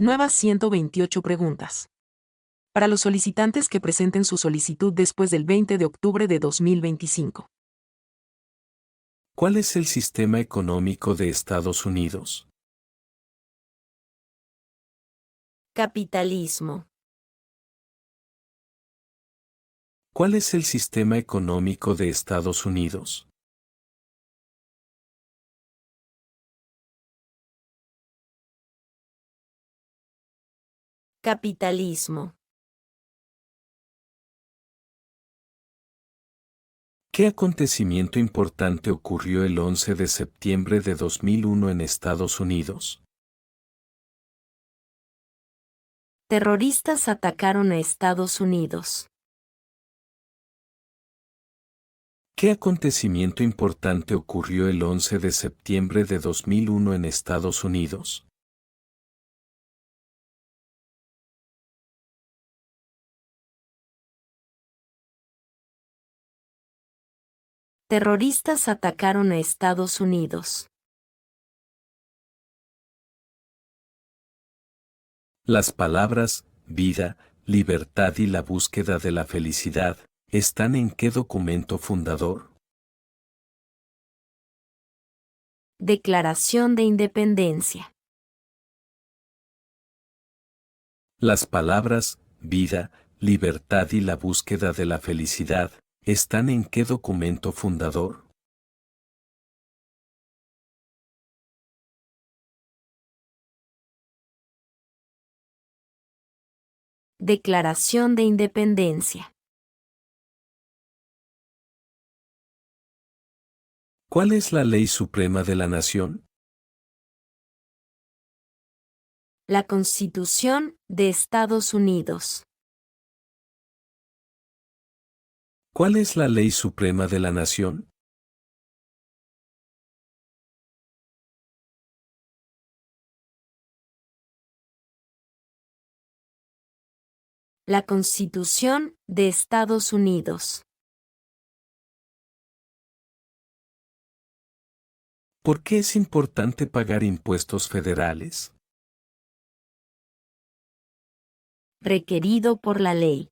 Nuevas 128 preguntas. Para los solicitantes que presenten su solicitud después del 20 de octubre de 2025. ¿Cuál es el sistema económico de Estados Unidos? Capitalismo. ¿Cuál es el sistema económico de Estados Unidos? Capitalismo. ¿Qué acontecimiento importante ocurrió el 11 de septiembre de 2001 en Estados Unidos? Terroristas atacaron a Estados Unidos. ¿Qué acontecimiento importante ocurrió el 11 de septiembre de 2001 en Estados Unidos? Terroristas atacaron a Estados Unidos. Las palabras, vida, libertad y la búsqueda de la felicidad, ¿están en qué documento fundador? Declaración de Independencia. Las palabras, vida, libertad y la búsqueda de la felicidad, ¿están en qué documento fundador? Declaración de Independencia. ¿Cuál es la ley suprema de la nación? La Constitución de Estados Unidos. ¿Cuál es la ley suprema de la nación? La Constitución de Estados Unidos. ¿Por qué es importante pagar impuestos federales? Requerido por la ley.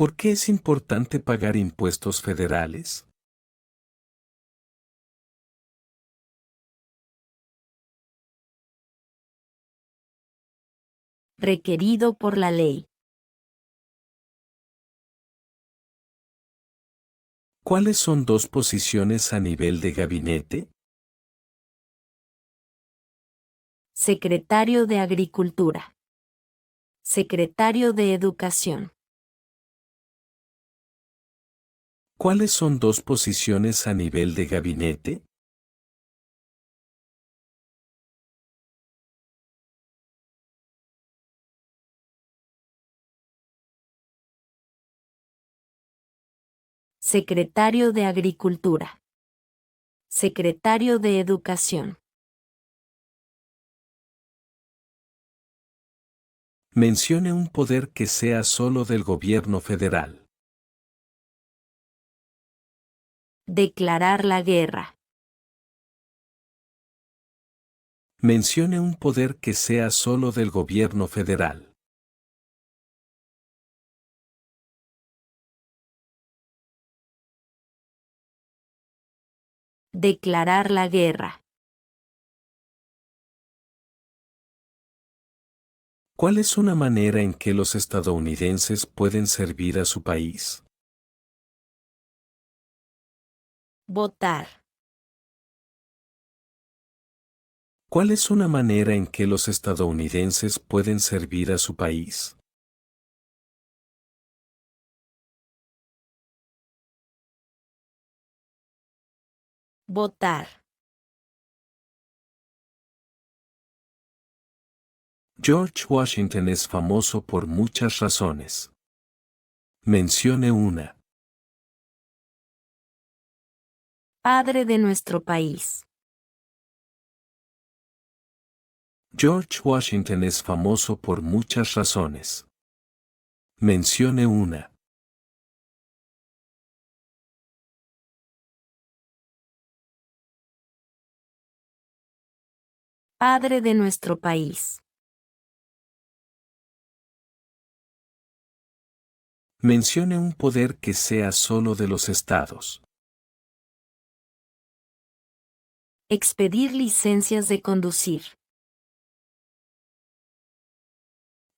¿Por qué es importante pagar impuestos federales? Requerido por la ley. ¿Cuáles son dos posiciones a nivel de gabinete? Secretario de Agricultura. Secretario de Educación. ¿Cuáles son dos posiciones a nivel de gabinete? Secretario de Agricultura. Secretario de Educación. Mencione un poder que sea solo del gobierno federal. Declarar la guerra. Mencione un poder que sea solo del gobierno federal. Declarar la guerra. ¿Cuál es una manera en que los estadounidenses pueden servir a su país? Votar. ¿Cuál es una manera en que los estadounidenses pueden servir a su país? Votar. George Washington es famoso por muchas razones. Mencione una. Padre de nuestro país. George Washington es famoso por muchas razones. Mencione una. Padre de nuestro país. Mencione un poder que sea solo de los estados. Expedir licencias de conducir.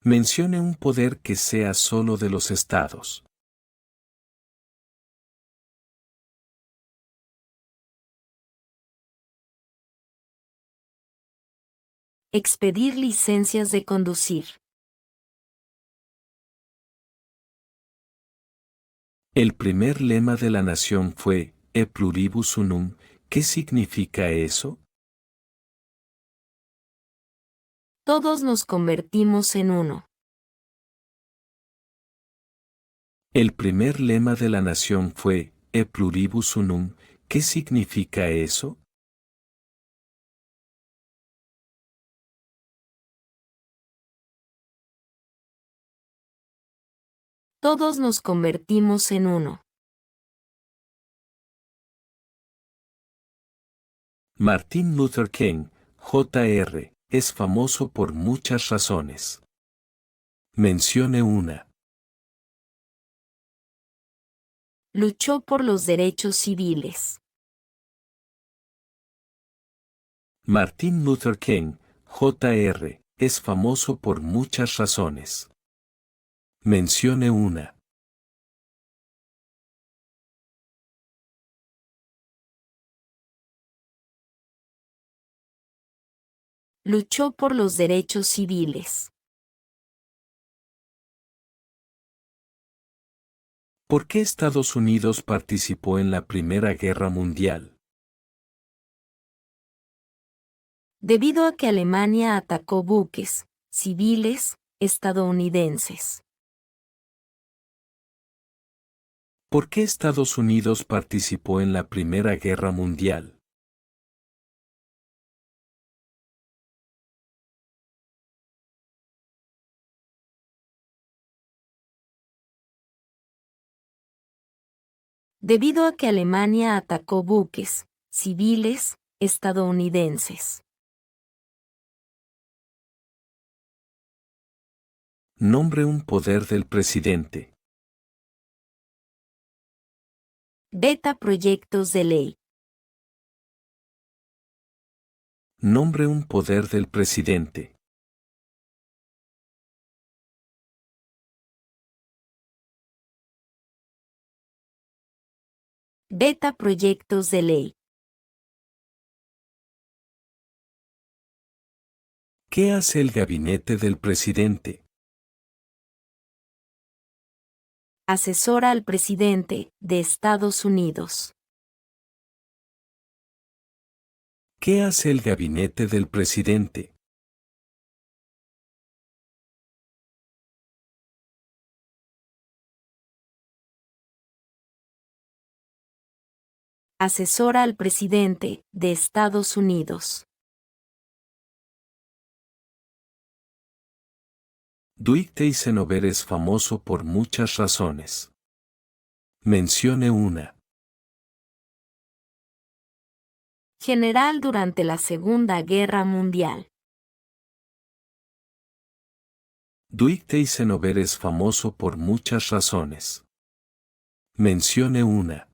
Mencione un poder que sea solo de los estados. Expedir licencias de conducir. El primer lema de la nación fue E pluribus unum. ¿Qué significa eso? Todos nos convertimos en uno. El primer lema de la nación fue E pluribus unum. ¿Qué significa eso? Todos nos convertimos en uno. Martin Luther King, Jr., es famoso por muchas razones. Mencione una. Luchó por los derechos civiles. Martin Luther King, Jr., es famoso por muchas razones. Mencione una. Luchó por los derechos civiles. ¿Por qué Estados Unidos participó en la Primera Guerra Mundial? Debido a que Alemania atacó buques civiles estadounidenses. ¿Por qué Estados Unidos participó en la Primera Guerra Mundial? Debido a que Alemania atacó buques civiles estadounidenses. Nombre un poder del presidente. Veta proyectos de ley. Nombre un poder del presidente. Veta proyectos de ley. ¿Qué hace el gabinete del presidente? Asesora al presidente de Estados Unidos. ¿Qué hace el gabinete del presidente? Asesora al presidente de Estados Unidos. Dwight Eisenhower es famoso por muchas razones. Mencione una. General durante la Segunda Guerra Mundial. Dwight Eisenhower es famoso por muchas razones. Mencione una.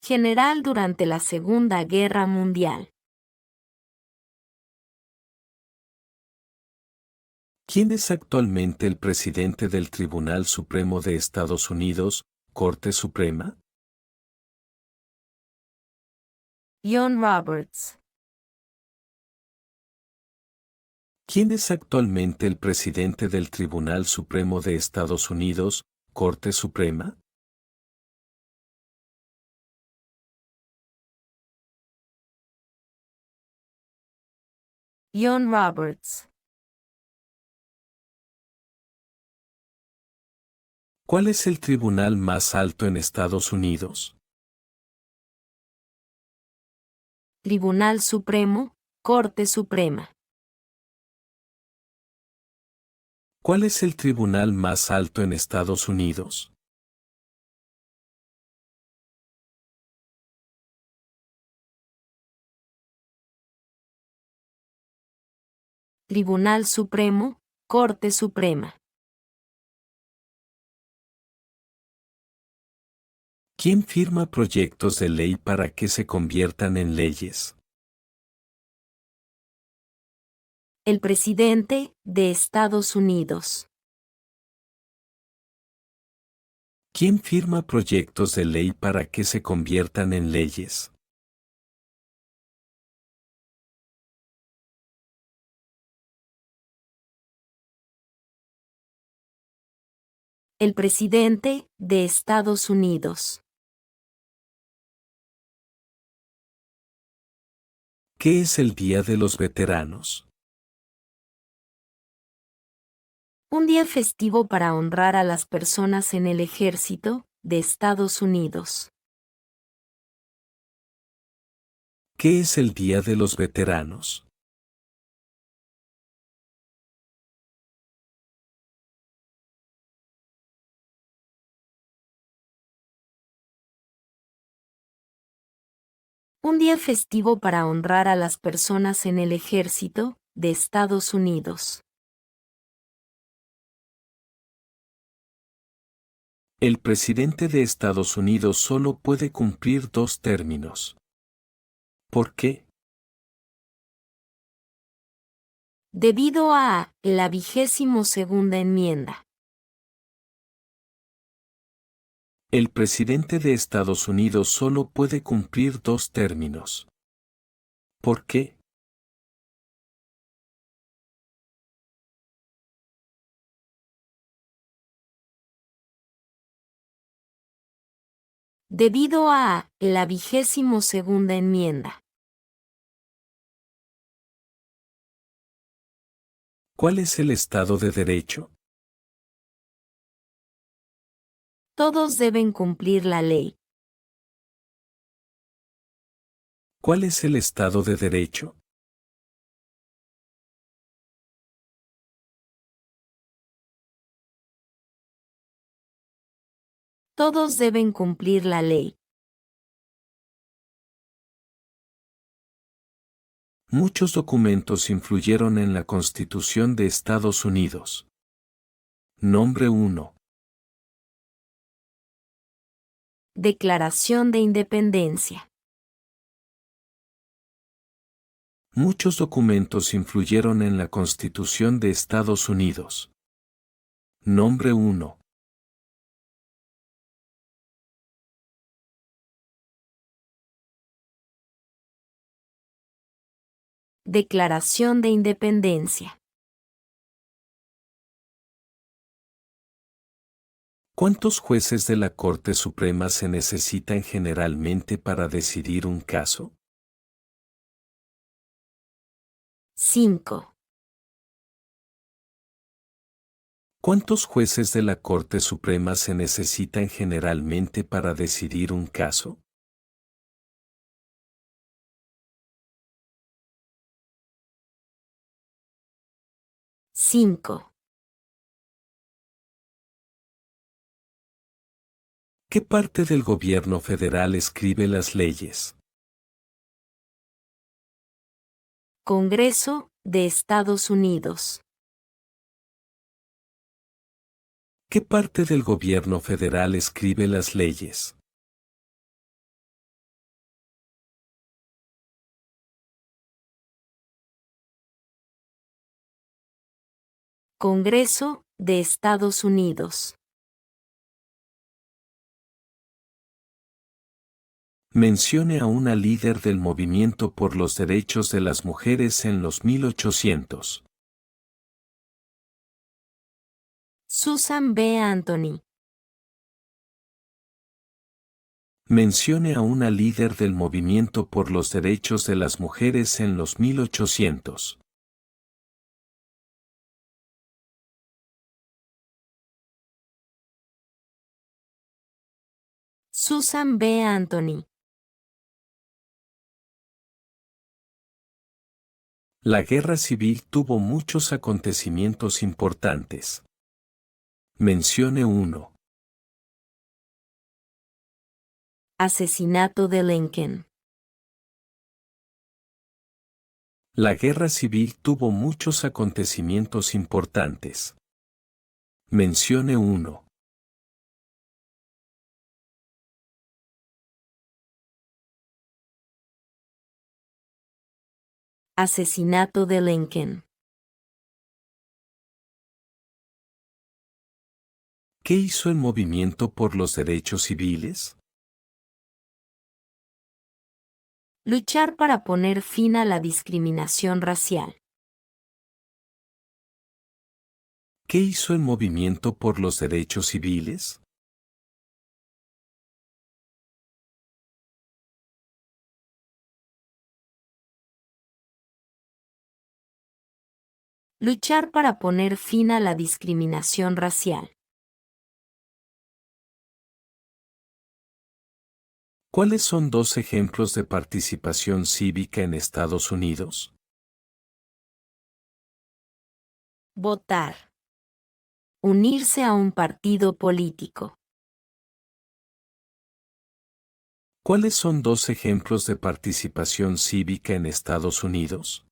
General durante la Segunda Guerra Mundial. ¿Quién es actualmente el presidente del Tribunal Supremo de Estados Unidos, Corte Suprema? John Roberts. ¿Quién es actualmente el presidente del Tribunal Supremo de Estados Unidos, Corte Suprema? John Roberts. ¿Cuál es el tribunal más alto en Estados Unidos? Tribunal Supremo, Corte Suprema. ¿Cuál es el tribunal más alto en Estados Unidos? Tribunal Supremo, Corte Suprema. ¿Quién firma proyectos de ley para que se conviertan en leyes? El presidente de Estados Unidos. ¿Quién firma proyectos de ley para que se conviertan en leyes? El presidente de Estados Unidos. ¿Qué es el Día de los Veteranos? Un día festivo para honrar a las personas en el ejército de Estados Unidos. ¿Qué es el Día de los Veteranos? Un día festivo para honrar a las personas en el ejército de Estados Unidos. El presidente de Estados Unidos solo puede cumplir 2 términos. ¿Por qué? Debido a la 22ª enmienda. El presidente de Estados Unidos solo puede cumplir 2 términos. ¿Por qué? Debido a la 22ª enmienda. ¿Cuál es el Estado de Derecho? Todos deben cumplir la ley. ¿Cuál es el Estado de Derecho? Todos deben cumplir la ley. Muchos documentos influyeron en la Constitución de Estados Unidos. Nombre 1. Declaración de Independencia. Muchos documentos influyeron en la Constitución de Estados Unidos. Nombre 1. Declaración de Independencia. ¿Cuántos jueces de la Corte Suprema se necesitan generalmente para decidir un caso? 5. ¿Cuántos jueces de la Corte Suprema se necesitan generalmente para decidir un caso? 5. ¿Qué parte del gobierno federal escribe las leyes? Congreso de Estados Unidos. ¿Qué parte del gobierno federal escribe las leyes? Congreso de Estados Unidos. Mencione a una líder del movimiento por los derechos de las mujeres en los 1800. Susan B. Anthony. Mencione a una líder del movimiento por los derechos de las mujeres en los 1800. Susan B. Anthony. La guerra civil tuvo muchos acontecimientos importantes. Mencione uno. Asesinato de Lincoln. La guerra civil tuvo muchos acontecimientos importantes. Mencione uno. Asesinato de Lincoln. ¿Qué hizo el movimiento por los derechos civiles? Luchar para poner fin a la discriminación racial. ¿Qué hizo el movimiento por los derechos civiles? Luchar para poner fin a la discriminación racial. ¿Cuáles son dos ejemplos de participación cívica en Estados Unidos? Votar. Unirse a un partido político. ¿Cuáles son dos ejemplos de participación cívica en Estados Unidos?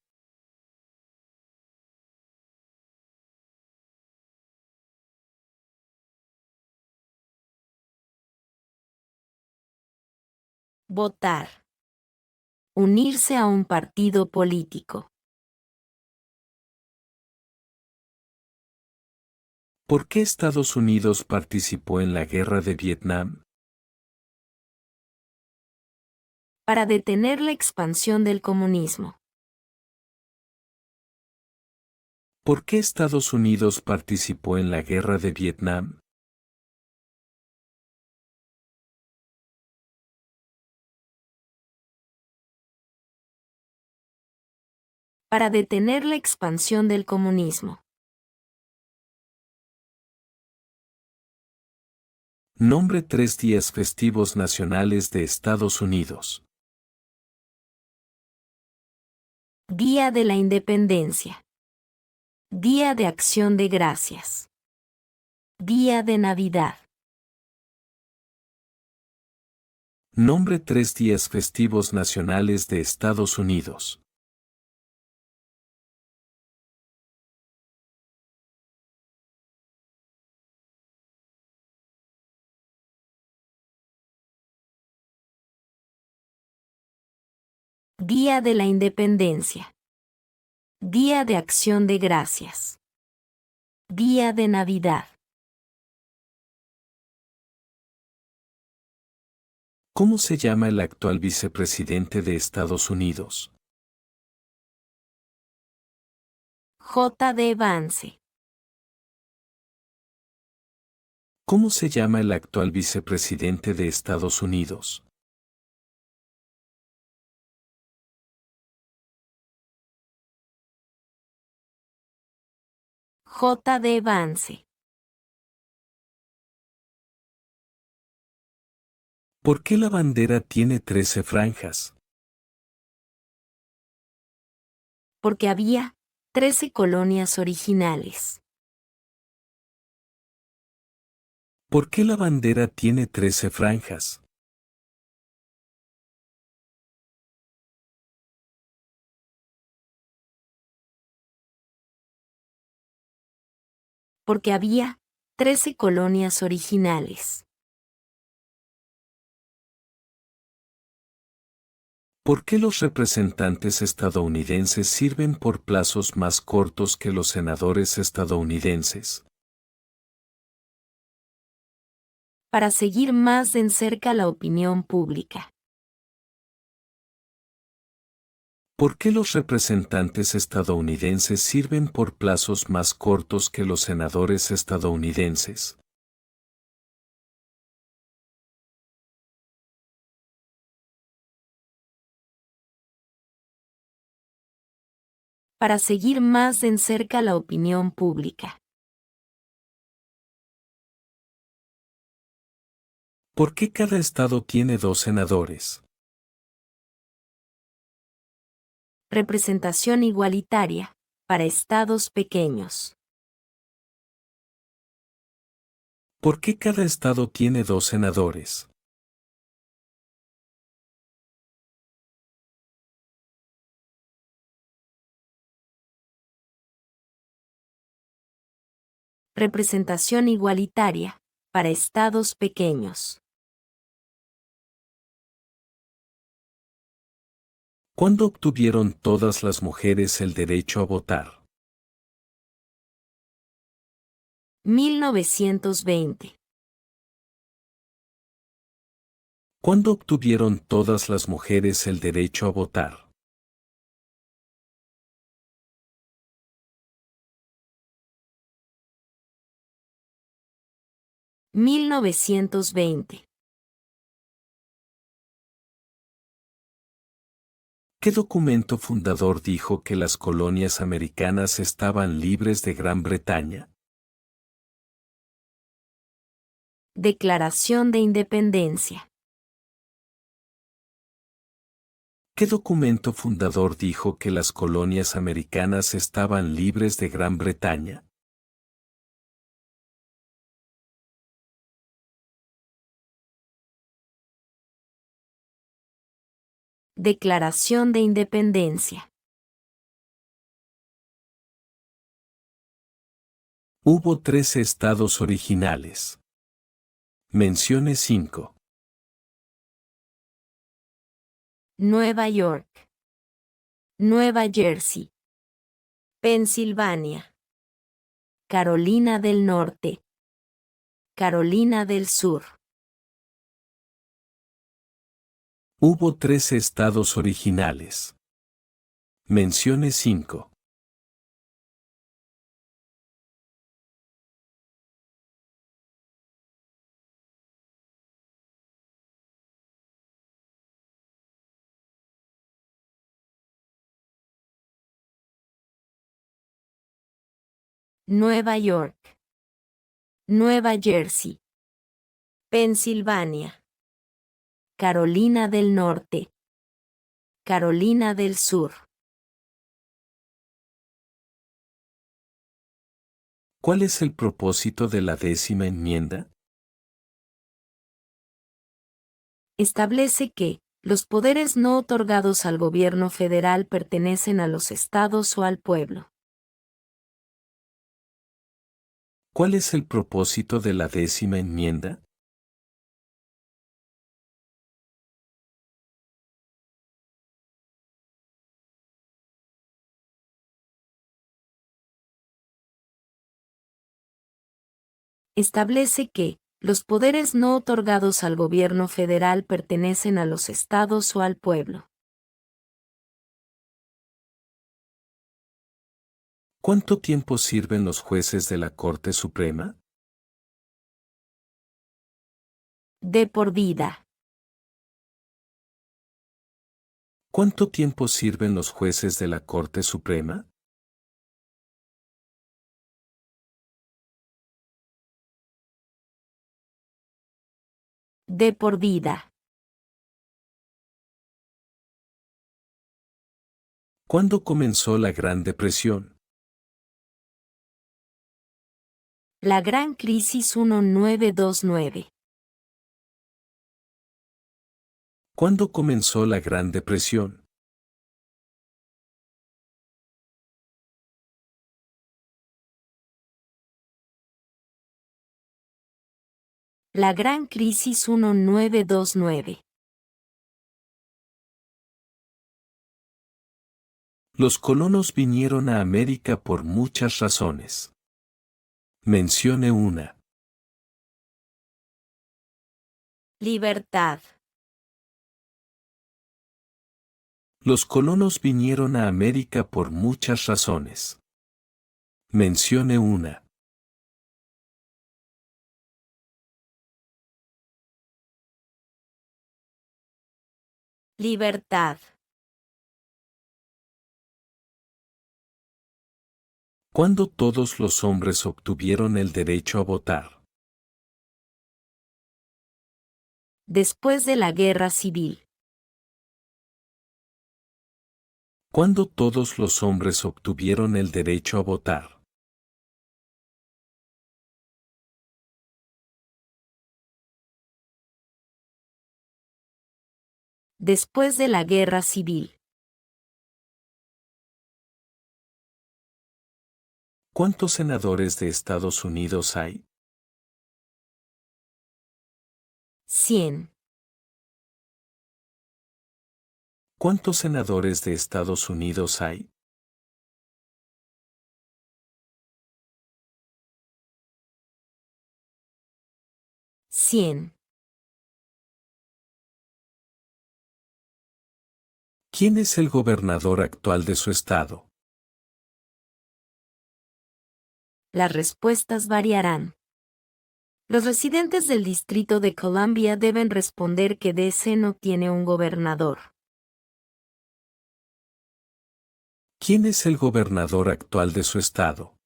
Votar. Unirse a un partido político. ¿Por qué Estados Unidos participó en la guerra de Vietnam? Para detener la expansión del comunismo. ¿Por qué Estados Unidos participó en la guerra de Vietnam? Para detener la expansión del comunismo. Nombre 3 días festivos nacionales de Estados Unidos. Día de la Independencia. Día de Acción de Gracias. Día de Navidad. Nombre 3 días festivos nacionales de Estados Unidos. Día de la Independencia. Día de Acción de Gracias. Día de Navidad. ¿Cómo se llama el actual vicepresidente de Estados Unidos? J.D. Vance. ¿Cómo se llama el actual vicepresidente de Estados Unidos? J.D. Vance. ¿Por qué la bandera tiene 13 franjas? Porque había 13 colonias originales. ¿Por qué la bandera tiene 13 franjas? Porque había 13 colonias originales. ¿Por qué los representantes estadounidenses sirven por plazos más cortos que los senadores estadounidenses? Para seguir más de cerca la opinión pública. ¿Por qué los representantes estadounidenses sirven por plazos más cortos que los senadores estadounidenses? Para seguir más de cerca la opinión pública. ¿Por qué cada estado tiene 2 senadores? Representación igualitaria, para estados pequeños. ¿Por qué cada estado tiene 2 senadores? Representación igualitaria, para estados pequeños. ¿Cuándo obtuvieron todas las mujeres el derecho a votar? 1920. ¿Cuándo obtuvieron todas las mujeres el derecho a votar? 1920. ¿Qué documento fundador dijo que las colonias americanas estaban libres de Gran Bretaña? Declaración de Independencia. ¿Qué documento fundador dijo que las colonias americanas estaban libres de Gran Bretaña? Declaración de Independencia. Hubo 13 estados originales. Mencione 5. Nueva York. Nueva Jersey. Pensilvania. Carolina del Norte. Carolina del Sur. Hubo 13 estados originales. Mencione 5. Nueva York. Nueva Jersey. Pensilvania. Carolina del Norte. Carolina del Sur. ¿Cuál es el propósito de la 10ª enmienda? Establece que los poderes no otorgados al gobierno federal pertenecen a los estados o al pueblo. ¿Cuál es el propósito de la 10ª enmienda? Establece que los poderes no otorgados al gobierno federal pertenecen a los estados o al pueblo. ¿Cuánto tiempo sirven los jueces de la Corte Suprema? De por vida. ¿Cuánto tiempo sirven los jueces de la Corte Suprema? De por vida. ¿Cuándo comenzó la Gran Depresión? La Gran Crisis 1929. ¿Cuándo comenzó la Gran Depresión? La Gran Crisis 1929. Los colonos vinieron a América por muchas razones. Mencione una. Libertad. Los colonos vinieron a América por muchas razones. Mencione una. Libertad. ¿Cuándo todos los hombres obtuvieron el derecho a votar? Después de la Guerra Civil. ¿Cuándo todos los hombres obtuvieron el derecho a votar? Después de la Guerra Civil. ¿Cuántos senadores de Estados Unidos hay? 100. ¿Cuántos senadores de Estados Unidos hay? 100. ¿Quién es el gobernador actual de su estado? Las respuestas variarán. Los residentes del Distrito de Columbia deben responder que DC no tiene un gobernador. ¿Quién es el gobernador actual de su estado?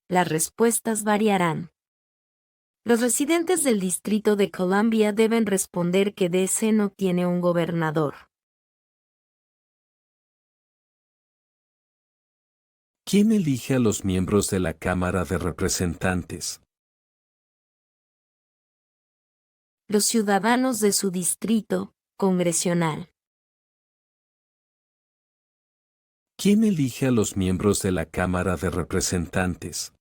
Las respuestas variarán. Los residentes del Distrito de Columbia deben responder que DC no tiene un gobernador. ¿Quién elige a los miembros de la Cámara de Representantes? Los ciudadanos de su distrito congresional. ¿Quién elige a los miembros de la Cámara de Representantes?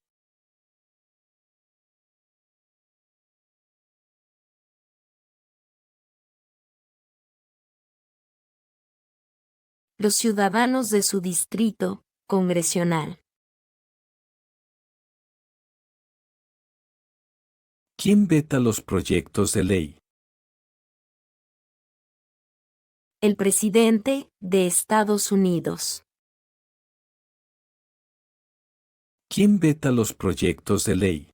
Los ciudadanos de su distrito congresional. ¿Quién veta los proyectos de ley? El presidente de Estados Unidos. ¿Quién veta los proyectos de ley?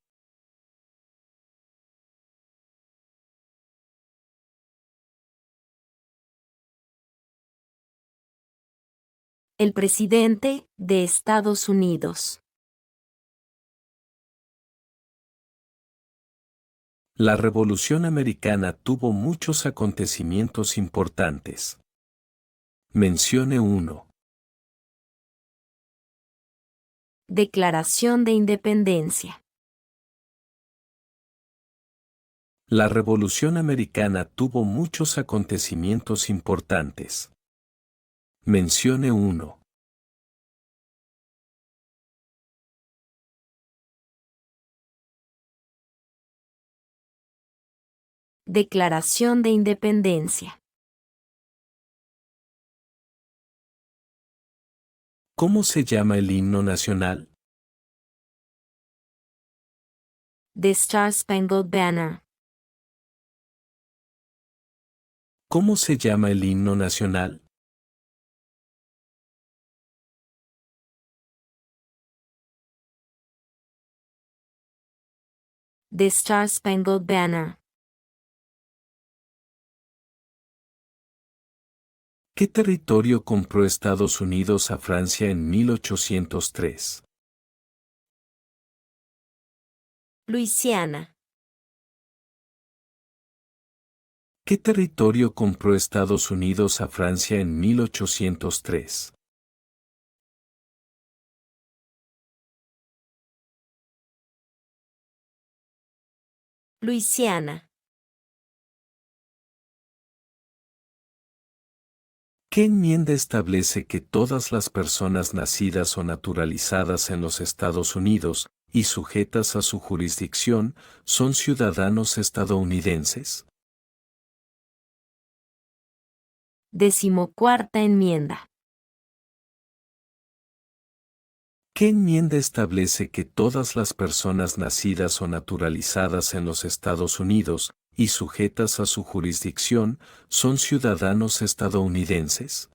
El presidente de Estados Unidos. La Revolución Americana tuvo muchos acontecimientos importantes. Mencione uno. Declaración de Independencia. La Revolución Americana tuvo muchos acontecimientos importantes. Mencione uno. Declaración de Independencia. ¿Cómo se llama el himno nacional? The Star Spangled Banner. ¿Cómo se llama el himno nacional? The Star Spangled Banner. ¿Qué territorio compró Estados Unidos a Francia en 1803? Luisiana. ¿Qué territorio compró Estados Unidos a Francia en 1803? Luisiana. ¿Qué enmienda establece que todas las personas nacidas o naturalizadas en los Estados Unidos, y sujetas a su jurisdicción, son ciudadanos estadounidenses? 14ª enmienda. ¿Qué enmienda establece que todas las personas nacidas o naturalizadas en los Estados Unidos, y sujetas a su jurisdicción, son ciudadanos estadounidenses?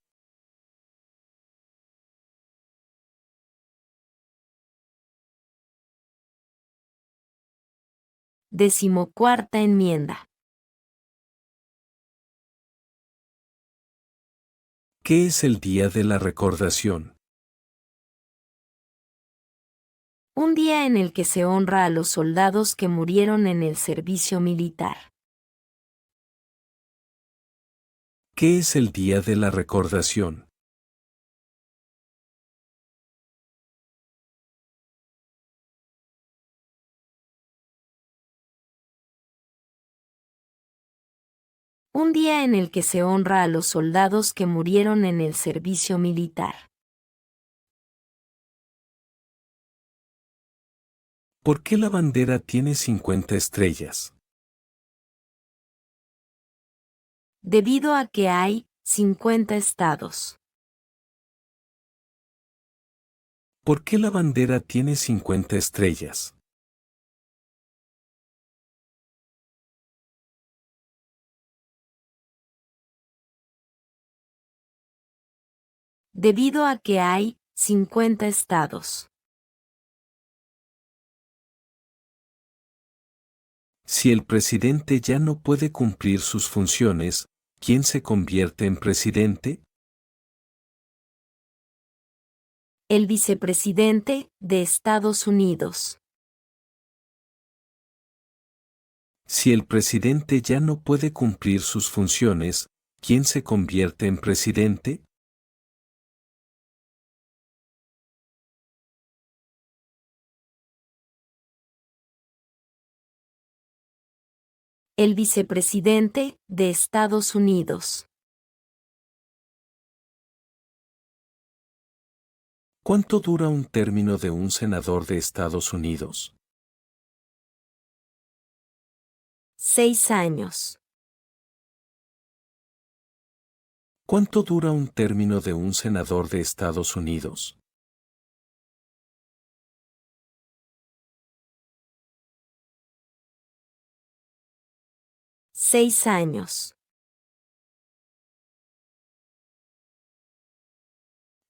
14ª enmienda. ¿Qué es el Día de la Recordación? Un día en el que se honra a los soldados que murieron en el servicio militar. ¿Qué es el Día de la Recordación? Un día en el que se honra a los soldados que murieron en el servicio militar. ¿Por qué la bandera tiene 50 estrellas? Debido a que hay 50 estados. ¿Por qué la bandera tiene 50 estrellas? Debido a que hay 50 estados. Si el presidente ya no puede cumplir sus funciones, ¿quién se convierte en presidente? El vicepresidente de Estados Unidos. Si el presidente ya no puede cumplir sus funciones, ¿quién se convierte en presidente? El vicepresidente de Estados Unidos. ¿Cuánto dura un término de un senador de Estados Unidos? 6 años. ¿Cuánto dura un término de un senador de Estados Unidos? 6 años.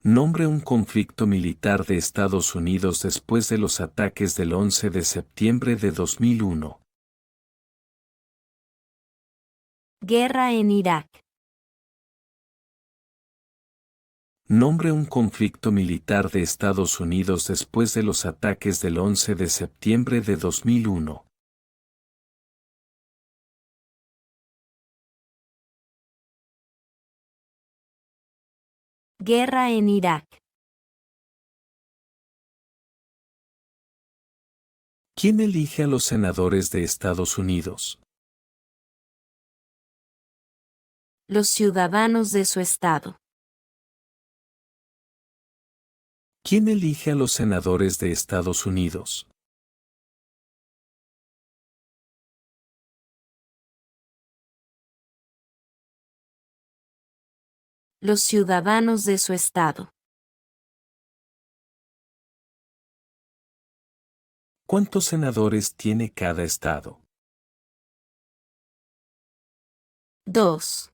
Nombre un conflicto militar de Estados Unidos después de los ataques del 11 de septiembre de 2001. Guerra en Irak. Nombre un conflicto militar de Estados Unidos después de los ataques del 11 de septiembre de 2001. Guerra en Irak. ¿Quién elige a los senadores de Estados Unidos? Los ciudadanos de su estado. ¿Quién elige a los senadores de Estados Unidos? Los ciudadanos de su estado. ¿Cuántos senadores tiene cada estado? 2.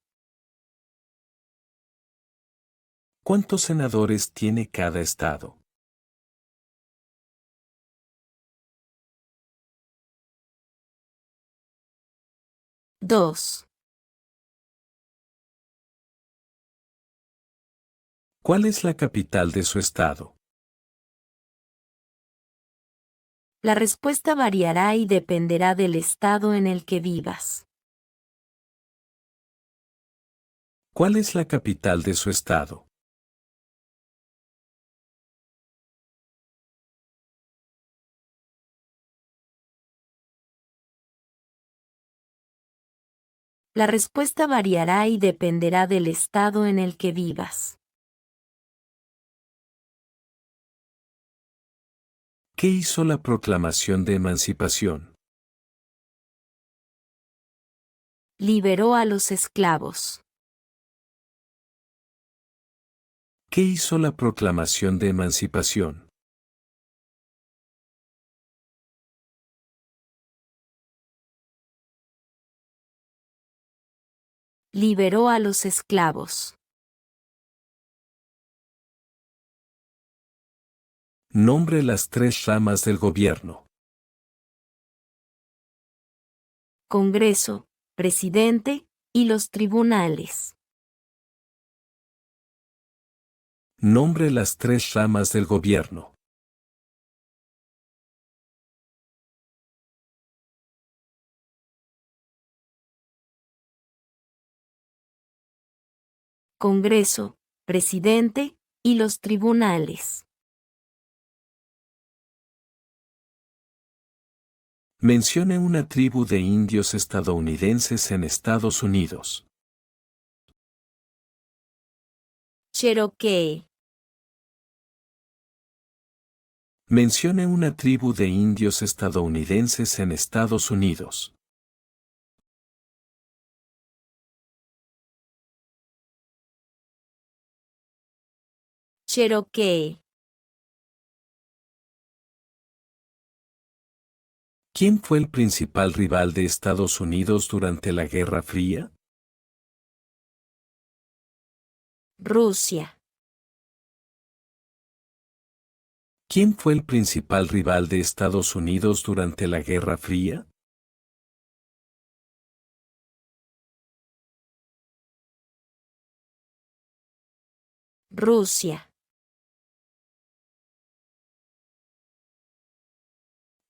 ¿Cuántos senadores tiene cada estado? 2. ¿Cuál es la capital de su estado? La respuesta variará y dependerá del estado en el que vivas. ¿Cuál es la capital de su estado? La respuesta variará y dependerá del estado en el que vivas. ¿Qué hizo la Proclamación de Emancipación? Liberó a los esclavos. ¿Qué hizo la Proclamación de Emancipación? Liberó a los esclavos. Nombre las tres ramas del gobierno. Congreso, presidente, y los tribunales. Nombre las tres ramas del gobierno. Congreso, presidente, y los tribunales. Mencione una tribu de indios estadounidenses en Estados Unidos. Cherokee. Mencione una tribu de indios estadounidenses en Estados Unidos. Cherokee. ¿Quién fue el principal rival de Estados Unidos durante la Guerra Fría? Rusia. ¿Quién fue el principal rival de Estados Unidos durante la Guerra Fría? Rusia.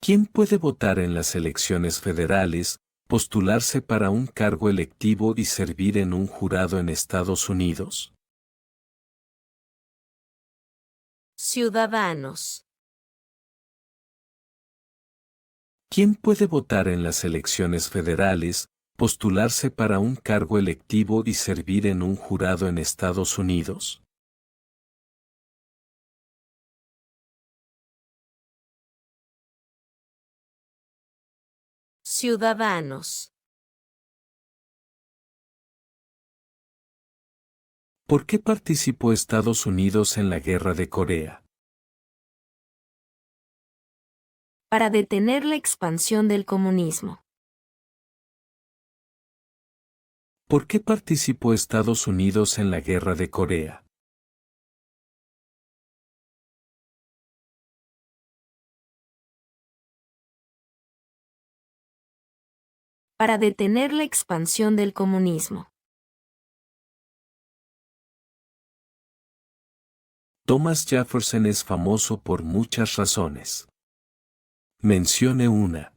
¿Quién puede votar en las elecciones federales, postularse para un cargo electivo y servir en un jurado en Estados Unidos? Ciudadanos. ¿Quién puede votar en las elecciones federales, postularse para un cargo electivo y servir en un jurado en Estados Unidos? Ciudadanos. ¿Por qué participó Estados Unidos en la Guerra de Corea? Para detener la expansión del comunismo. ¿Por qué participó Estados Unidos en la Guerra de Corea? Para detener la expansión del comunismo. Thomas Jefferson es famoso por muchas razones. Mencione una.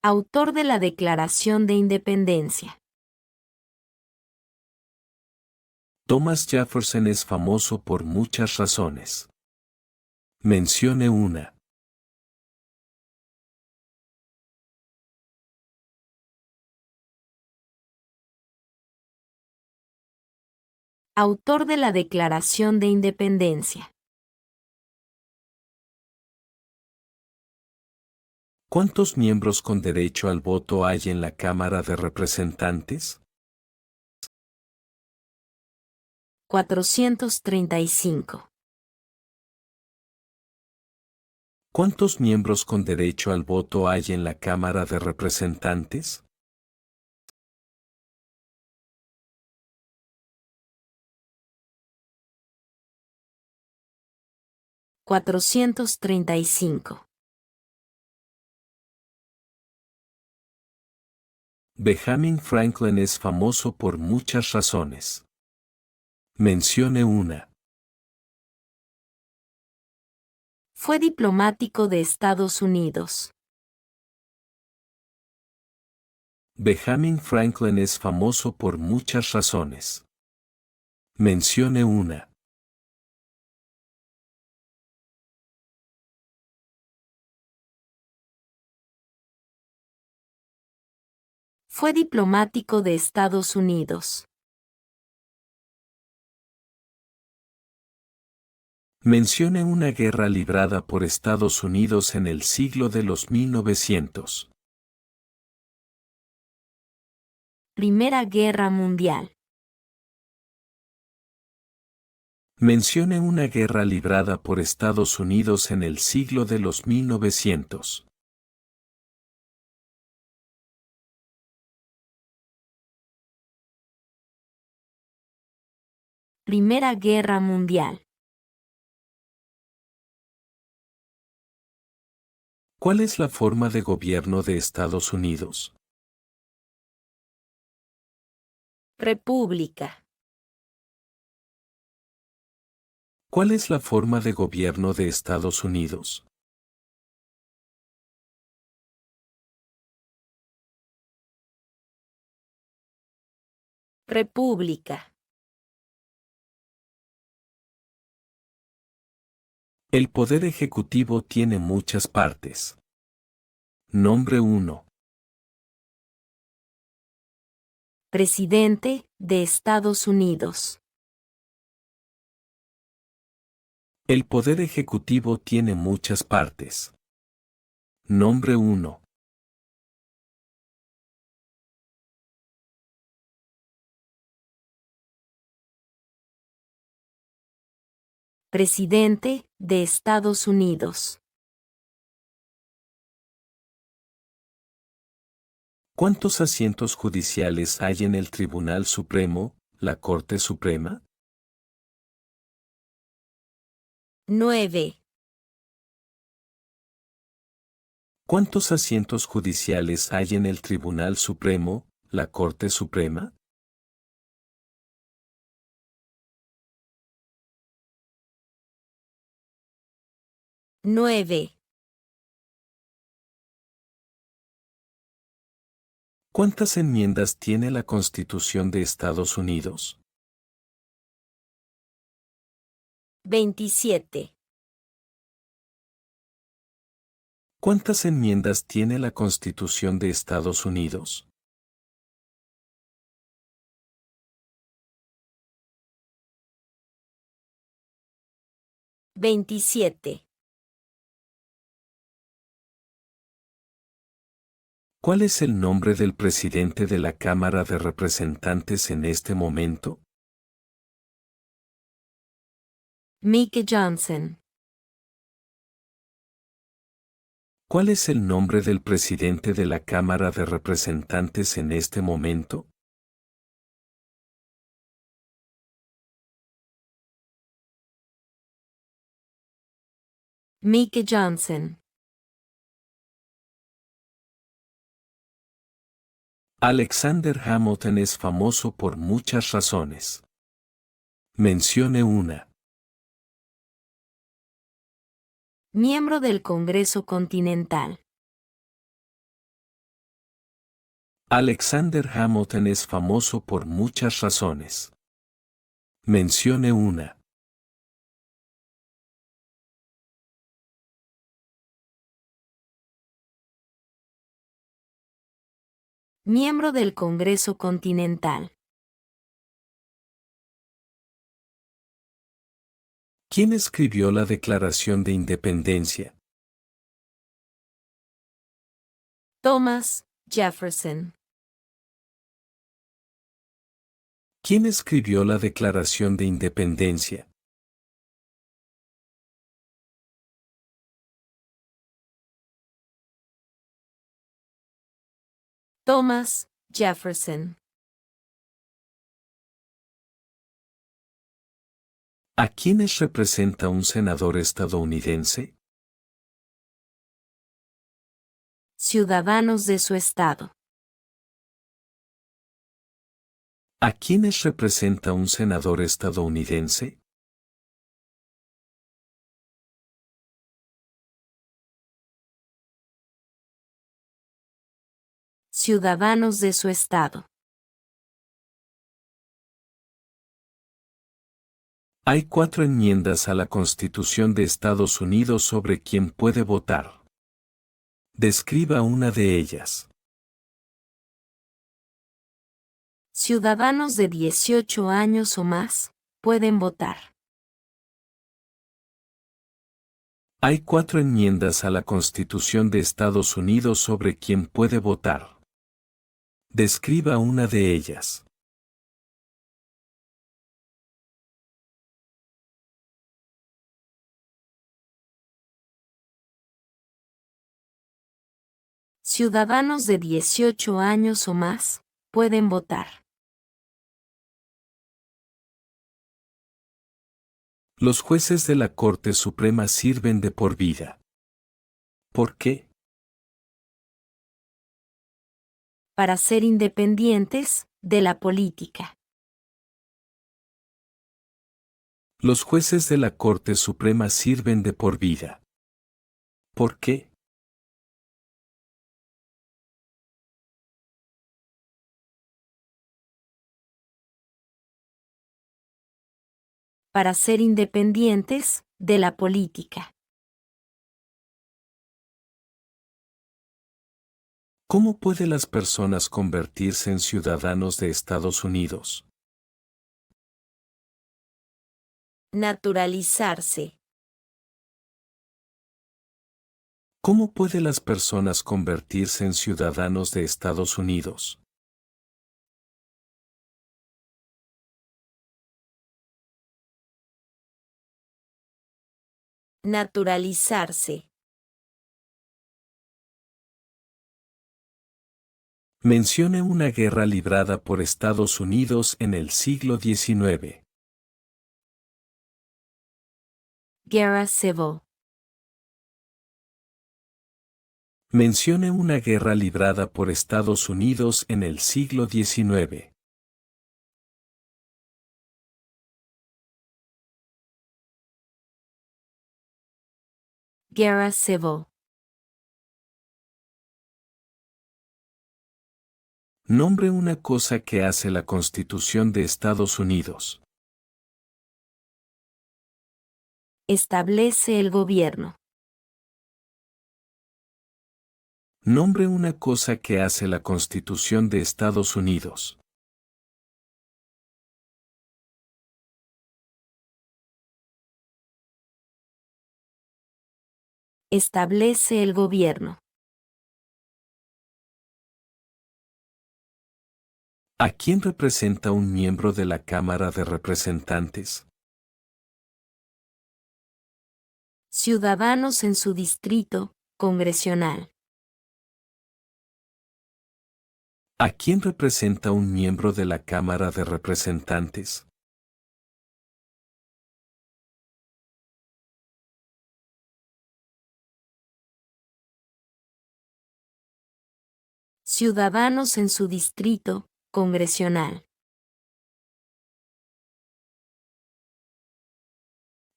Autor de la Declaración de Independencia. Thomas Jefferson es famoso por muchas razones. Mencione una. Autor de la Declaración de Independencia. ¿Cuántos miembros con derecho al voto hay en la Cámara de Representantes? 435. ¿Cuántos miembros con derecho al voto hay en la Cámara de Representantes? 435. Benjamin Franklin es famoso por muchas razones. Mencione una. Fue diplomático de Estados Unidos. Benjamin Franklin es famoso por muchas razones. Mencione una. Fue diplomático de Estados Unidos. Mencione una guerra librada por Estados Unidos en el siglo de los 1900. Primera Guerra Mundial. Mencione una guerra librada por Estados Unidos en el siglo de los 1900. Primera Guerra Mundial. ¿Cuál es la forma de gobierno de Estados Unidos? República. ¿Cuál es la forma de gobierno de Estados Unidos? República. El Poder Ejecutivo tiene muchas partes. Nombre 1. Presidente de Estados Unidos. El Poder Ejecutivo tiene muchas partes. Nombre 1. Presidente de Estados Unidos. ¿Cuántos asientos judiciales hay en el Tribunal Supremo, la Corte Suprema? 9. ¿Cuántos asientos judiciales hay en el Tribunal Supremo, la Corte Suprema? 9. ¿Cuántas enmiendas tiene la Constitución de Estados Unidos? 27. ¿Cuántas enmiendas tiene la Constitución de Estados Unidos? 27. ¿Cuál es el nombre del presidente de la Cámara de Representantes en este momento? Mike Johnson. ¿Cuál es el nombre del presidente de la Cámara de Representantes en este momento? Mike Johnson. Alexander Hamilton es famoso por muchas razones. Mencione una. Miembro del Congreso Continental. Alexander Hamilton es famoso por muchas razones. Mencione una. Miembro del Congreso Continental. ¿Quién escribió la Declaración de Independencia? Thomas Jefferson. ¿Quién escribió la Declaración de Independencia? Thomas Jefferson. ¿A quiénes representa un senador estadounidense? Ciudadanos de su estado. ¿A quiénes representa un senador estadounidense? Ciudadanos de su estado. Hay 4 enmiendas a la Constitución de Estados Unidos sobre quién puede votar. Describa una de ellas. Ciudadanos de 18 años o más pueden votar. Hay 4 enmiendas a la Constitución de Estados Unidos sobre quién puede votar. Describa una de ellas. Ciudadanos de 18 años o más pueden votar. Los jueces de la Corte Suprema sirven de por vida. ¿Por qué? Para ser independientes de la política. Los jueces de la Corte Suprema sirven de por vida. ¿Por qué? para ser independientes de la política. ¿Cómo pueden las personas convertirse en ciudadanos de Estados Unidos? Naturalizarse. ¿Cómo pueden las personas convertirse en ciudadanos de Estados Unidos? Naturalizarse. Mencione una guerra librada por Estados Unidos en el siglo XIX. Guerra civil. Mencione una guerra librada por Estados Unidos en el siglo XIX. Guerra civil. Nombre una cosa que hace la Constitución de Estados Unidos. Establece el gobierno. Nombre una cosa que hace la Constitución de Estados Unidos. Establece el gobierno. ¿A quién representa un miembro de la Cámara de Representantes? Ciudadanos en su distrito congresional. ¿A quién representa un miembro de la Cámara de Representantes? Ciudadanos en su distrito congresional.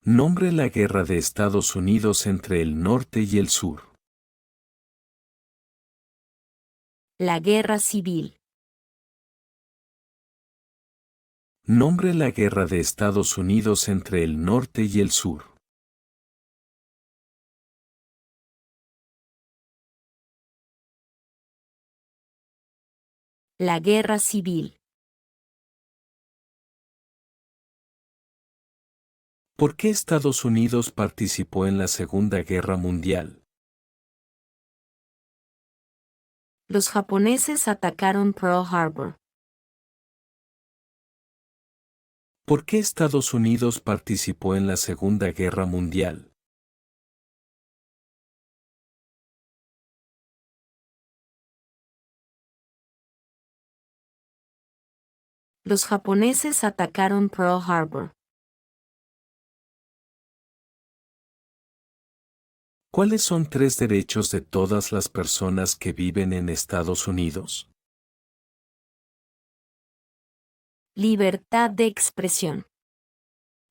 Nombre la guerra de Estados Unidos entre el norte y el sur. La guerra civil. Nombre la guerra de Estados Unidos entre el norte y el sur. La guerra civil. ¿Por qué Estados Unidos participó en la Segunda Guerra Mundial? Los japoneses atacaron Pearl Harbor. ¿Por qué Estados Unidos participó en la Segunda Guerra Mundial? Los japoneses atacaron Pearl Harbor. ¿Cuáles son tres derechos de todas las personas que viven en Estados Unidos? Libertad de expresión.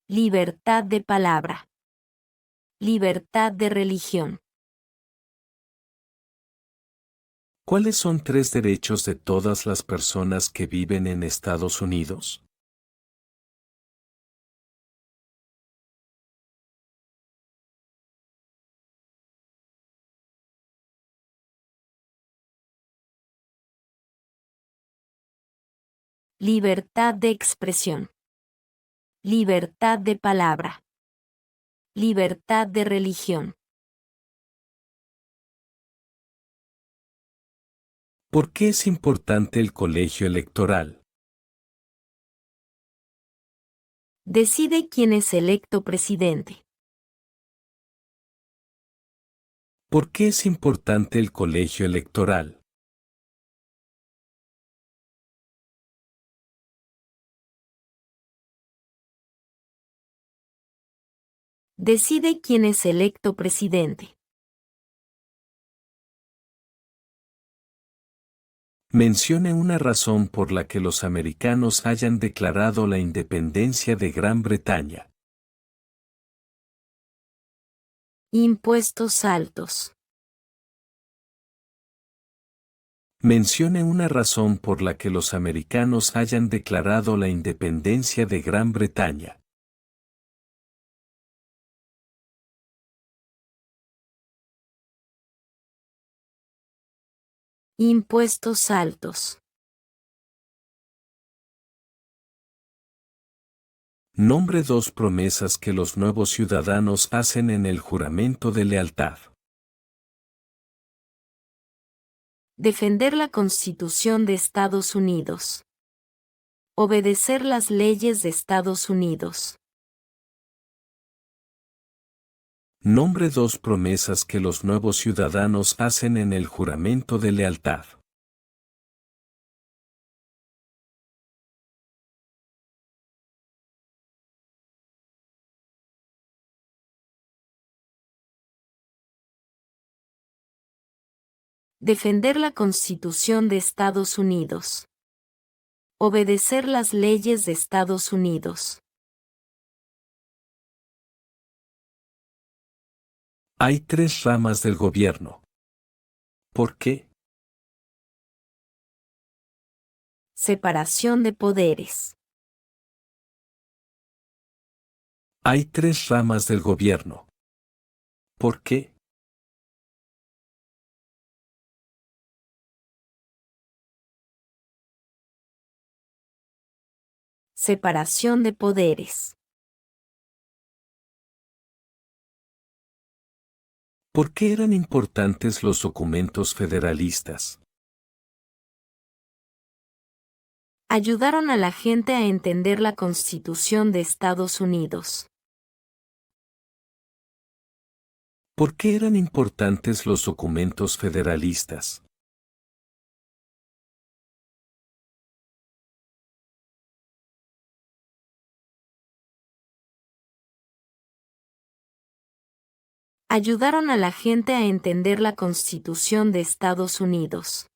Libertad de palabra. Libertad de religión. ¿Cuáles son tres derechos de todas las personas que viven en Estados Unidos? Libertad de expresión. Libertad de palabra. Libertad de religión. ¿Por qué es importante el colegio electoral? Decide quién es electo presidente. ¿Por qué es importante el colegio electoral? Decide quién es electo presidente. Mencione una razón por la que los americanos hayan declarado la independencia de Gran Bretaña. Impuestos altos. Mencione una razón por la que los americanos hayan declarado la independencia de Gran Bretaña. Impuestos altos. Nombre dos promesas que los nuevos ciudadanos hacen en el juramento de lealtad. Defender la Constitución de Estados Unidos. Obedecer las leyes de Estados Unidos. Nombre dos promesas que los nuevos ciudadanos hacen en el juramento de lealtad. Defender la Constitución de Estados Unidos. Obedecer las leyes de Estados Unidos. Hay tres ramas del gobierno. ¿Por qué? Separación de poderes. Hay tres ramas del gobierno. ¿Por qué? Separación de poderes. ¿Por qué eran importantes los documentos federalistas? Ayudaron a la gente a entender la Constitución de Estados Unidos. ¿Por qué eran importantes los documentos federalistas? Ayudaron a la gente a entender la Constitución de Estados Unidos.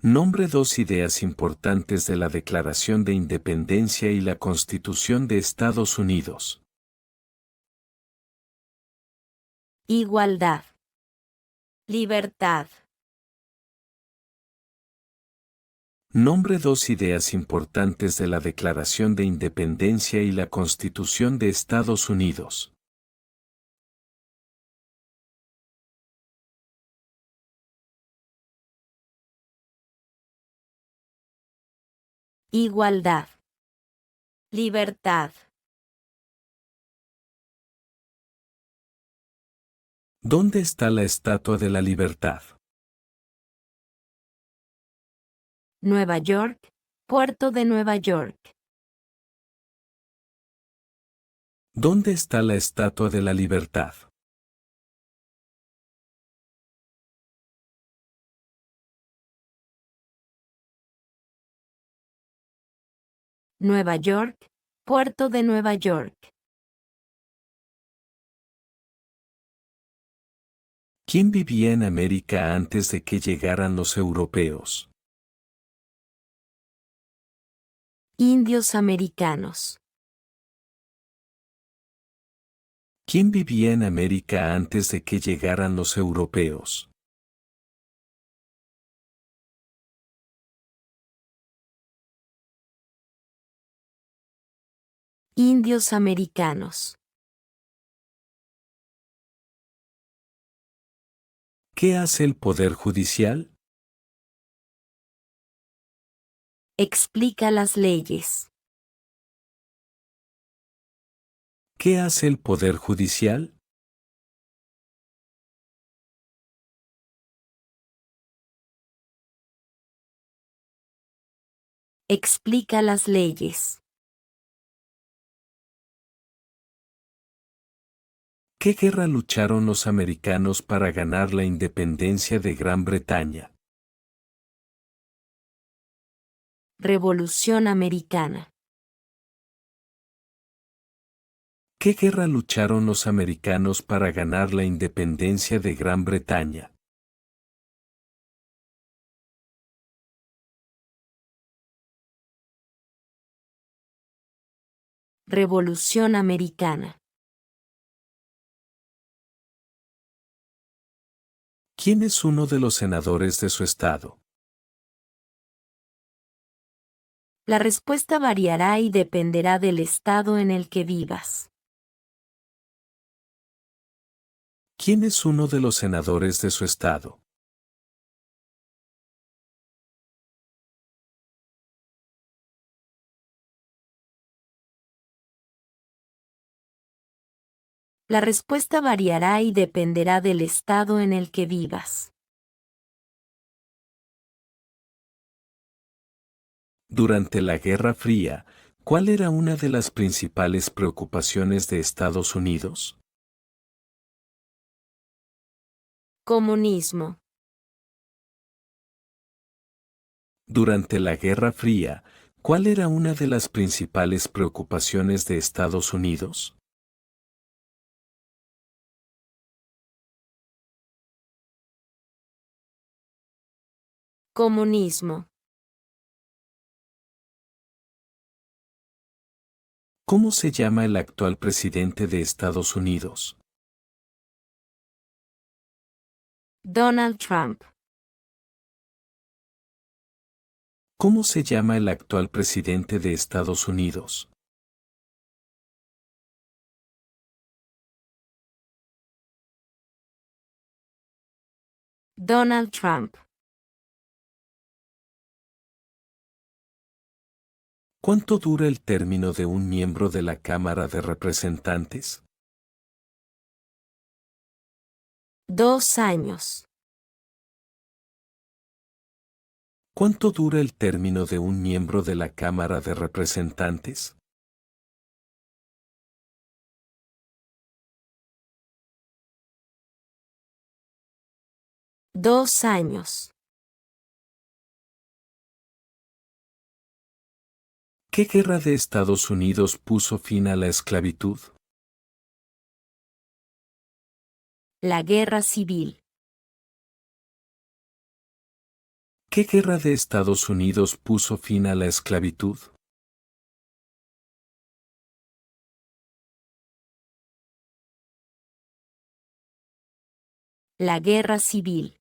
Nombre dos ideas importantes de la Declaración de Independencia y la Constitución de Estados Unidos. Igualdad. Libertad. Nombre dos ideas importantes de la Declaración de Independencia y la Constitución de Estados Unidos. Igualdad. Libertad. ¿Dónde está la Estatua de la Libertad? Nueva York, Puerto de Nueva York. ¿Dónde está la Estatua de la Libertad? Nueva York, Puerto de Nueva York. ¿Quién vivía en América antes de que llegaran los europeos? Indios americanos. ¿Quién vivía en América antes de que llegaran los europeos? Indios americanos. ¿Qué hace el Poder Judicial? Explica las leyes. ¿Qué hace el Poder Judicial? Explica las leyes. ¿Qué guerra lucharon los americanos para ganar la independencia de Gran Bretaña? Revolución americana. ¿Qué guerra lucharon los americanos para ganar la independencia de Gran Bretaña? Revolución americana. ¿Quién es uno de los senadores de su estado? La respuesta variará y dependerá del estado en el que vivas. ¿Quién es uno de los senadores de su estado? La respuesta variará y dependerá del estado en el que vivas. Durante la Guerra Fría, ¿cuál era una de las principales preocupaciones de Estados Unidos? Comunismo. Durante la Guerra Fría, ¿cuál era una de las principales preocupaciones de Estados Unidos? Comunismo. ¿Cómo se llama el actual presidente de Estados Unidos? Donald Trump. ¿Cómo se llama el actual presidente de Estados Unidos? Donald Trump. ¿Cuánto dura el término de un miembro de la Cámara de Representantes? 2 años. ¿Cuánto dura el término de un miembro de la Cámara de Representantes? 2 años. ¿Qué guerra de Estados Unidos puso fin a la esclavitud? La Guerra Civil. ¿Qué guerra de Estados Unidos puso fin a la esclavitud? La Guerra Civil.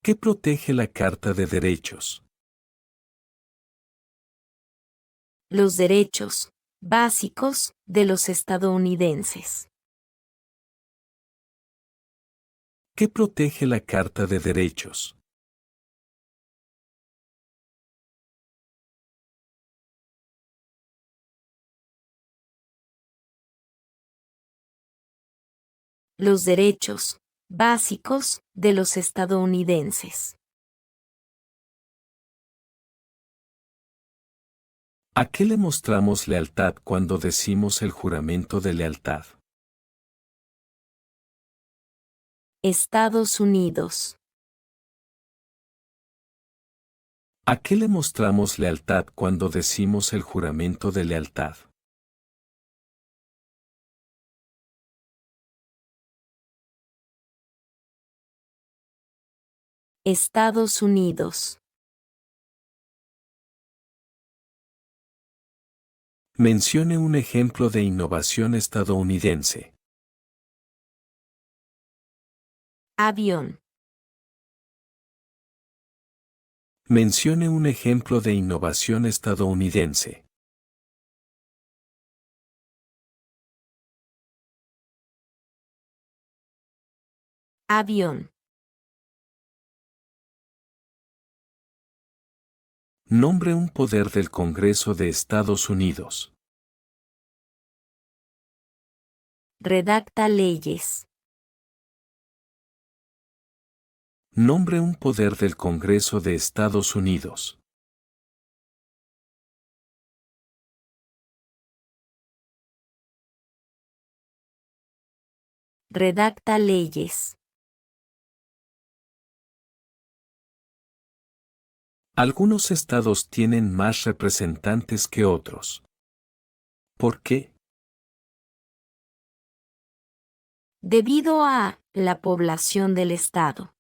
¿Qué protege la Carta de Derechos? Los derechos básicos de los estadounidenses. ¿Qué protege la Carta de Derechos? Los derechos básicos de los estadounidenses. ¿A qué le mostramos lealtad cuando decimos el juramento de lealtad? Estados Unidos. ¿A qué le mostramos lealtad cuando decimos el juramento de lealtad? Estados Unidos. Mencione un ejemplo de innovación estadounidense. Avión. Mencione un ejemplo de innovación estadounidense. Avión. Nombre un poder del Congreso de Estados Unidos. Redacta leyes. Nombre un poder del Congreso de Estados Unidos. Redacta leyes. Algunos estados tienen más representantes que otros. ¿Por qué? Debido a la población del estado.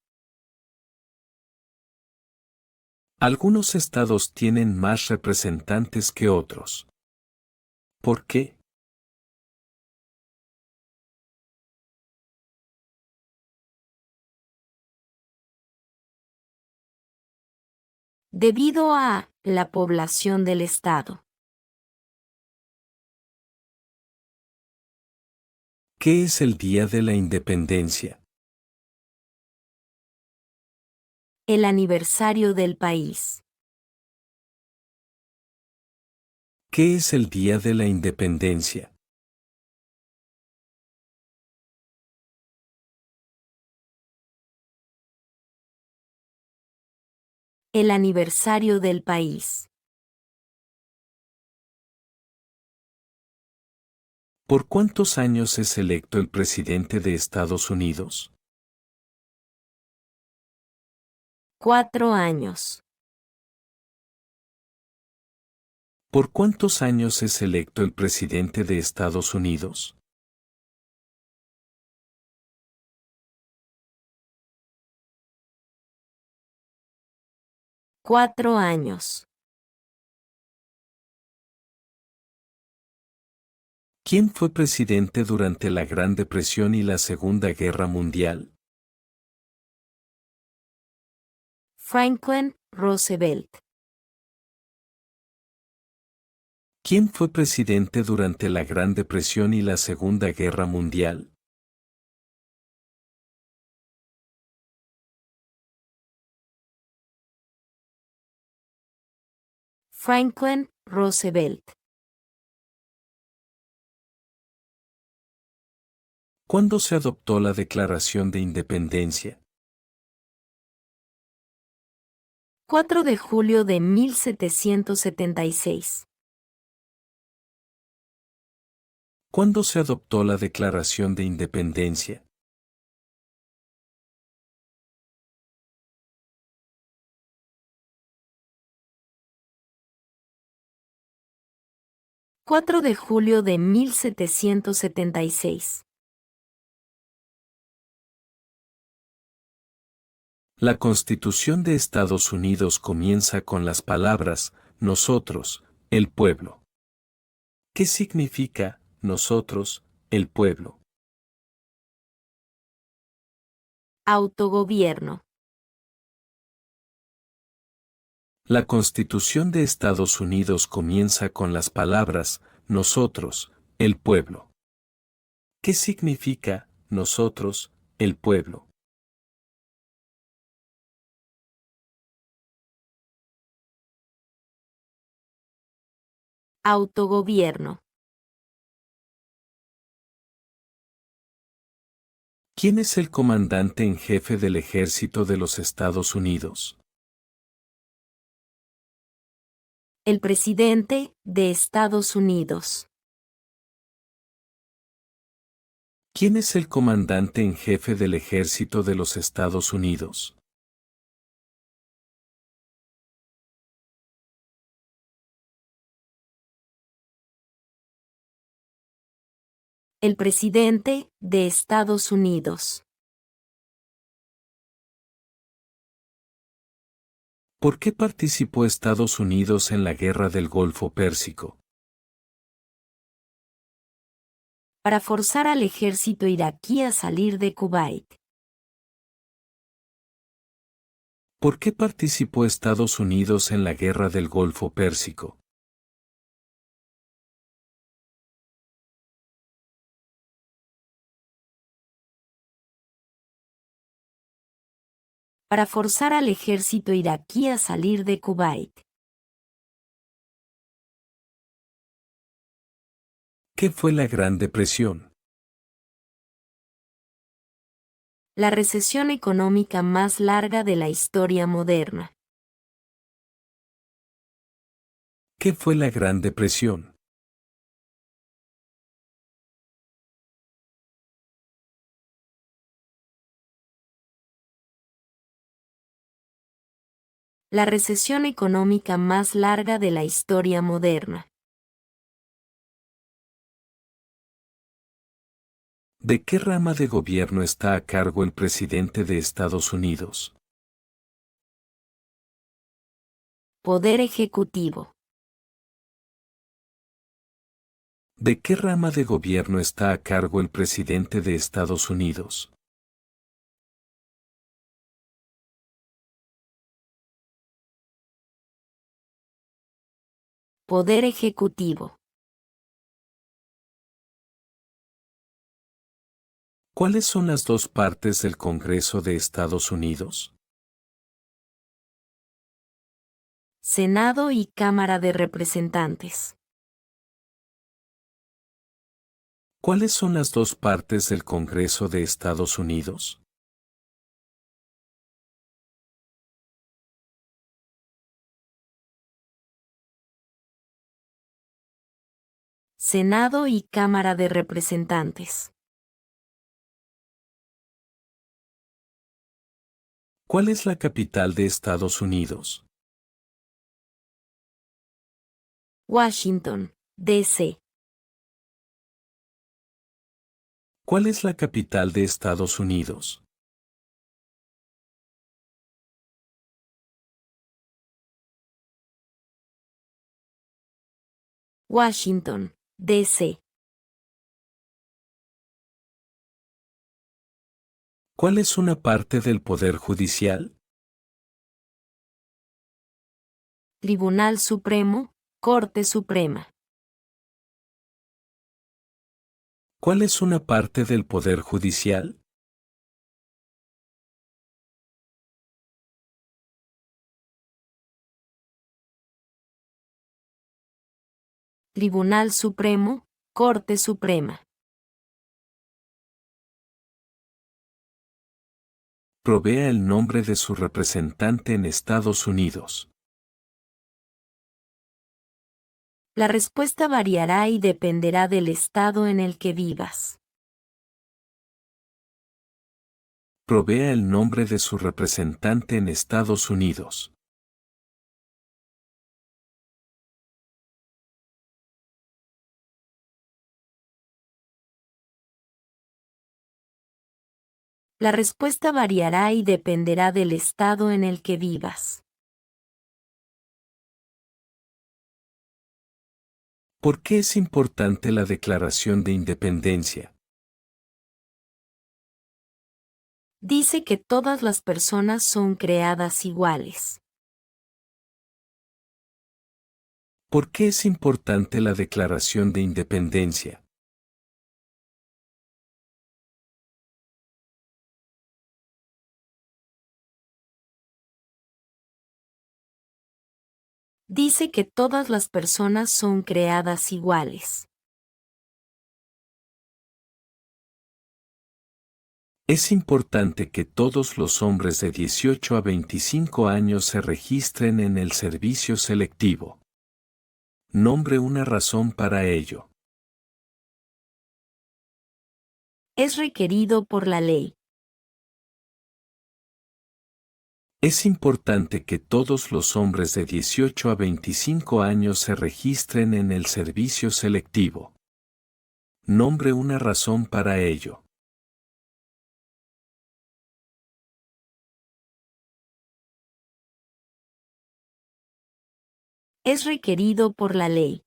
Algunos estados tienen más representantes que otros. ¿Por qué? Debido a la población del estado. ¿Qué es el Día de la Independencia? El aniversario del país. ¿Qué es el Día de la Independencia? El aniversario del país. ¿Por cuántos años es electo el presidente de Estados Unidos? 4 años. ¿Por cuántos años es electo el presidente de Estados Unidos? 4 años. ¿Quién fue presidente durante la Gran Depresión y la Segunda Guerra Mundial? Franklin Roosevelt. ¿Quién fue presidente durante la Gran Depresión y la Segunda Guerra Mundial? Franklin Roosevelt. ¿Cuándo se adoptó la Declaración de Independencia? 4 de julio de 1776. ¿Cuándo se adoptó la Declaración de Independencia? 4 de julio de 1776. La Constitución de Estados Unidos comienza con las palabras, nosotros, el pueblo. ¿Qué significa, nosotros, el pueblo? Autogobierno. La Constitución de Estados Unidos comienza con las palabras, nosotros, el pueblo. ¿Qué significa, nosotros, el pueblo? Autogobierno. ¿Quién es el comandante en jefe del ejército de los Estados Unidos? El presidente de Estados Unidos. ¿Quién es el comandante en jefe del ejército de los Estados Unidos? El presidente de Estados Unidos. ¿Por qué participó Estados Unidos en la Guerra del Golfo Pérsico? Para forzar al ejército iraquí a salir de Kuwait. ¿Por qué participó Estados Unidos en la Guerra del Golfo Pérsico? Para forzar al ejército iraquí a salir de Kuwait. ¿Qué fue la Gran Depresión? La recesión económica más larga de la historia moderna. ¿Qué fue la Gran Depresión? La recesión económica más larga de la historia moderna. ¿De qué rama de gobierno está a cargo el presidente de Estados Unidos? Poder ejecutivo. ¿De qué rama de gobierno está a cargo el presidente de Estados Unidos? Poder ejecutivo. ¿Cuáles son las dos partes del Congreso de Estados Unidos? Senado y Cámara de Representantes. ¿Cuáles son las dos partes del Congreso de Estados Unidos? Senado y Cámara de Representantes. ¿Cuál es la capital de Estados Unidos? Washington, D.C. ¿Cuál es la capital de Estados Unidos? Washington, D.C. ¿Cuál es una parte del Poder Judicial? Tribunal Supremo, Corte Suprema. ¿Cuál es una parte del Poder Judicial? Tribunal Supremo, Corte Suprema. Provea el nombre de su representante en Estados Unidos. La respuesta variará y dependerá del estado en el que vivas. Provea el nombre de su representante en Estados Unidos. La respuesta variará y dependerá del estado en el que vivas. ¿Por qué es importante la Declaración de Independencia? Dice que todas las personas son creadas iguales. ¿Por qué es importante la Declaración de Independencia? Dice que todas las personas son creadas iguales. Es importante que todos los hombres de 18 a 25 años se registren en el servicio selectivo. Nombre una razón para ello. Es requerido por la ley. Es importante que todos los hombres de 18 a 25 años se registren en el servicio selectivo. Nombre una razón para ello. Es requerido por la ley.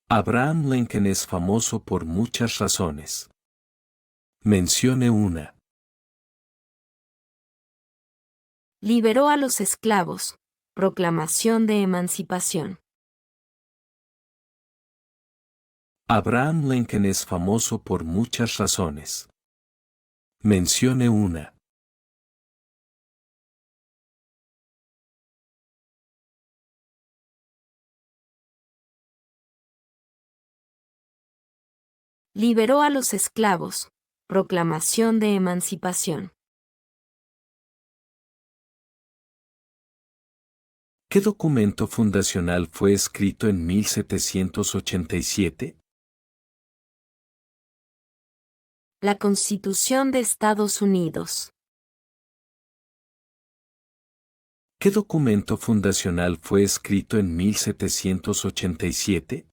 Abraham Lincoln es famoso por muchas razones. Mencione una. Liberó a los esclavos. Proclamación de emancipación. Abraham Lincoln es famoso por muchas razones. Mencione una. Liberó a los esclavos. Proclamación de emancipación. ¿Qué documento fundacional fue escrito en 1787? La Constitución de Estados Unidos. ¿Qué documento fundacional fue escrito en 1787?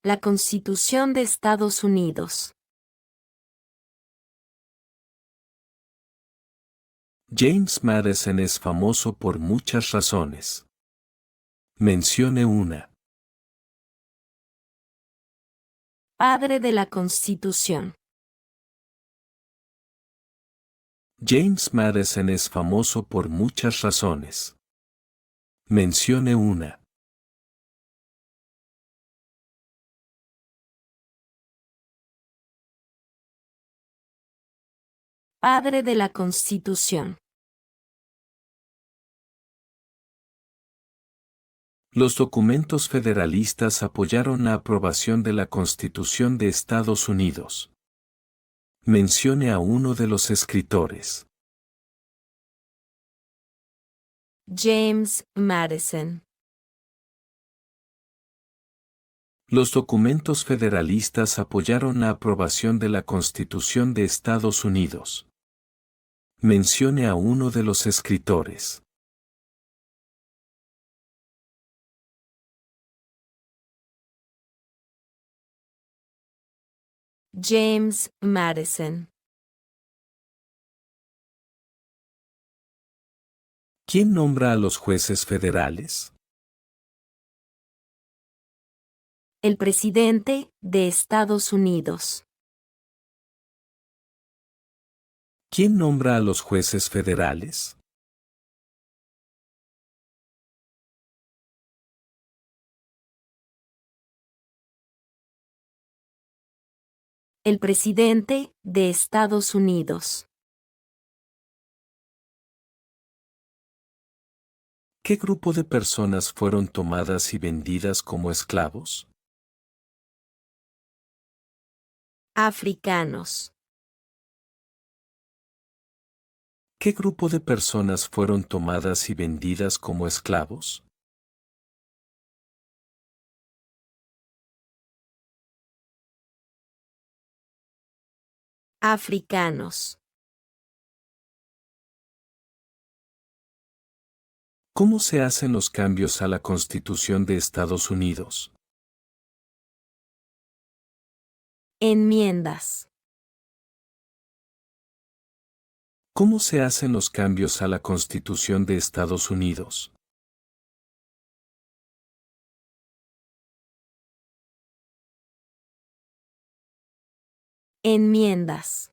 La Constitución de Estados Unidos. James Madison es famoso por muchas razones. Mencione una. Padre de la Constitución. James Madison es famoso por muchas razones. Mencione una. Padre de la Constitución. Los documentos federalistas apoyaron la aprobación de la Constitución de Estados Unidos. Mencione a uno de los escritores. James Madison. Los documentos federalistas apoyaron la aprobación de la Constitución de Estados Unidos. Mencione a uno de los escritores. James Madison. ¿Quién nombra a los jueces federales? El presidente de Estados Unidos. ¿Quién nombra a los jueces federales? El presidente de Estados Unidos. ¿Qué grupo de personas fueron tomadas y vendidas como esclavos? Africanos. ¿Qué grupo de personas fueron tomadas y vendidas como esclavos? Africanos. ¿Cómo se hacen los cambios a la Constitución de Estados Unidos? Enmiendas. ¿Cómo se hacen los cambios a la Constitución de Estados Unidos? Enmiendas.